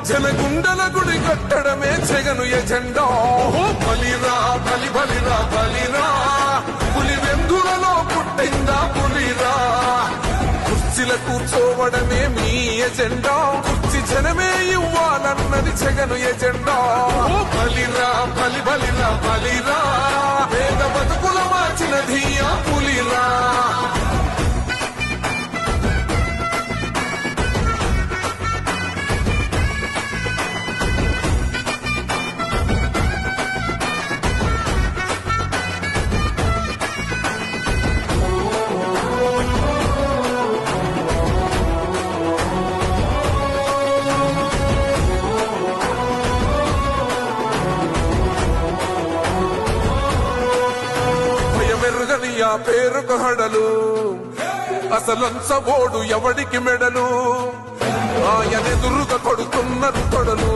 జనగుండల గుడి కట్టడమే జగను ఎజెండా. బలిరా బలి బలిరా బలిరా, పులి వెందులలో పుట్టిందా పులిరా. కుర్చీల కూర్చోవడమే మీ ఎజెండా, కుర్చీ జనమే ఇవ్వాలన్నది జగను ఎజెండా. బలిరా బలి బలిరా బలిరా, పేద బతుకుల మార్చినది ఆ పులిరా. ఆ పేరుకు హడలు, అసలంచబోడు ఎవడికి మెడలు, ఆయనెదురుగా కొడుతున్నారు తొడలు.